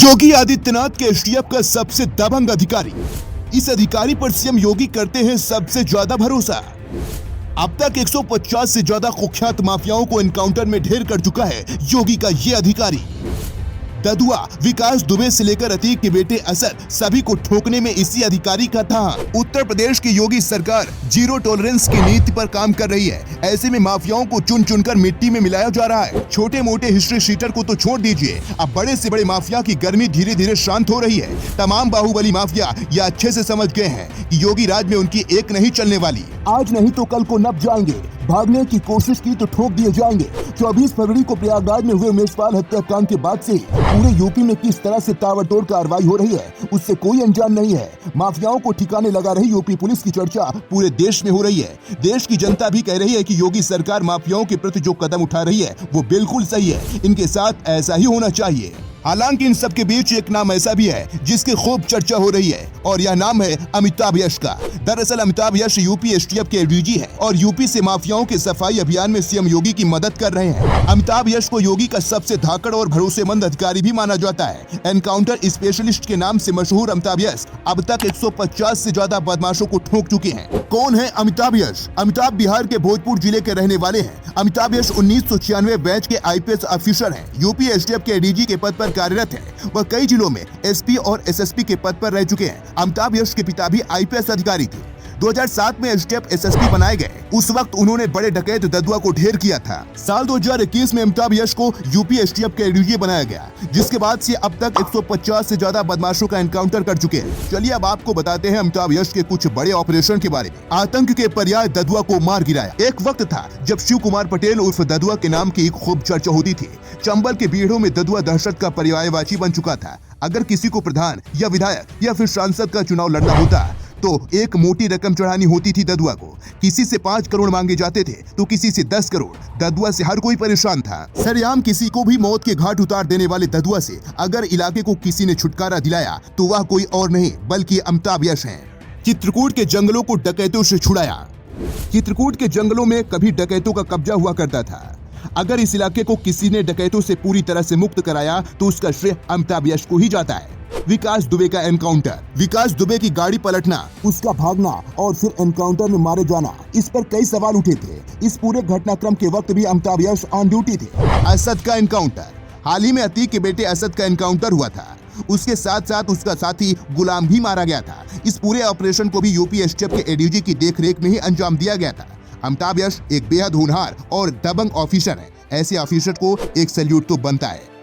योगी आदित्यनाथ के एसटीएफ का सबसे दबंग अधिकारी। इस अधिकारी पर सीएम योगी करते हैं सबसे ज्यादा भरोसा। अब तक 150 से ज्यादा कुख्यात माफियाओं को एनकाउंटर में ढेर कर चुका है योगी का ये अधिकारी। ददुआ, विकास दुबे से लेकर अतीक के बेटे असद, सभी को ठोकने में इसी अधिकारी का था। उत्तर प्रदेश की योगी सरकार जीरो टॉलरेंस की नीति पर काम कर रही है। ऐसे में माफियाओं को चुन चुनकर मिट्टी में मिलाया जा रहा है। छोटे मोटे हिस्ट्री शीटर को तो छोड़ दीजिए, अब बड़े से बड़े माफिया की गर्मी धीरे धीरे शांत हो रही है। तमाम बाहुबली माफिया ये अच्छे से समझ गए हैं कि योगी राज में उनकी एक नहीं चलने वाली। आज नहीं तो कल को नप जाएंगे। भागने की कोशिश की तो ठोक दिए जाएंगे। 24 फरवरी को प्रयागराज में हुए उमेशपाल हत्याकांड के बाद से पूरे यूपी में किस तरह से ताबड़तोड़ कार्रवाई हो रही है उससे कोई अनजान नहीं है। माफियाओं को ठिकाने लगा रही यूपी पुलिस की चर्चा पूरे देश में हो रही है। देश की जनता भी कह रही है कि योगी सरकार माफियाओं के प्रति जो कदम उठा रही है वो बिल्कुल सही है। इनके साथ ऐसा ही होना चाहिए। हालांकि इन सब के बीच एक नाम ऐसा भी है जिसकी खूब चर्चा हो रही है और यह नाम है अमिताभ यश का। दरअसल अमिताभ यश यूपी एसटीएफ के एडीजी है और यूपी से माफियाओं के सफाई अभियान में सीएम योगी की मदद कर रहे हैं। अमिताभ यश को योगी का सबसे धाकड़ और भरोसेमंद अधिकारी भी माना जाता है। एनकाउंटर स्पेशलिस्ट के नाम से मशहूर अमिताभ यश अब तक 150 से ज्यादा बदमाशों को ठोक चुके हैं। कौन है अमिताभ यश? अमिताभ बिहार के भोजपुर जिले के रहने वाले हैं। अमिताभ यश 1996 बैच के आईपीएस ऑफिसर हैं। यूपी एसटीएफ के एडीजी के पद पर कार्यरत है। वह कई जिलों में एसपी और एसएसपी के पद पर रह चुके हैं। अमिताभ यश के पिता भी आईपीएस अधिकारी थे। 2007 में एसटीएफ एसएसपी बनाए गए। उस वक्त उन्होंने बड़े डकैत ददुआ को ढेर किया था। साल 2021 में अमिताभ यश को यूपी एसटीएफ के एडीजी बनाया गया, जिसके बाद से अब तक 150 से ज्यादा बदमाशों का एनकाउंटर कर चुके हैं। चलिए अब आपको बताते हैं अमिताभ यश के कुछ बड़े ऑपरेशन के बारे में। आतंक के पर्याय ददुआ को मार गिराया। एक वक्त था जब शिव कुमार पटेल उर्फ ददुआ के नाम की खूब चर्चा होती थी। चंबल के बीड़ों में ददुआ दहशत का पर्यायवाची बन चुका था। अगर किसी को प्रधान या विधायक या फिर सांसद का चुनाव लड़ना होता तो एक मोटी रकम चढ़ानी होती थी ददुआ को। किसी से 5 करोड़ मांगे जाते थे तो किसी से 10 करोड़। ददुआ से हर कोई परेशान था। सरेआम किसी को भी मौत के घाट उतार देने वाले ददुआ से अगर इलाके को किसी ने छुटकारा दिलाया तो वह कोई और नहीं बल्कि अमिताभ यश हैं। चित्रकूट के जंगलों को डकैतों से छुड़ाया। चित्रकूट के जंगलों में कभी डकैतों का कब्जा हुआ करता था। अगर इस इलाके को किसी ने डकैतों से पूरी तरह से मुक्त कराया तो उसका श्रेय अमिताभ यश को ही जाता है। विकास दुबे का एनकाउंटर। विकास दुबे की गाड़ी पलटना, उसका भागना और फिर एनकाउंटर में मारे जाना, इस पर कई सवाल उठे थे। इस पूरे घटनाक्रम के वक्त भी अमिताभ यश ऑन ड्यूटी थे। असद का एनकाउंटर। हाल ही में अतीक के बेटे असद का एनकाउंटर हुआ था। उसके साथ साथ उसका साथी गुलाम भी मारा गया था। इस पूरे ऑपरेशन को भी यूपी एसटीएफ के एडीजी की देखरेख में ही अंजाम दिया गया था। अमिताभ यश एक बेहद होनहार और दबंग ऑफिसर है। ऐसे ऑफिसर को एक सैल्यूट तो बनता है।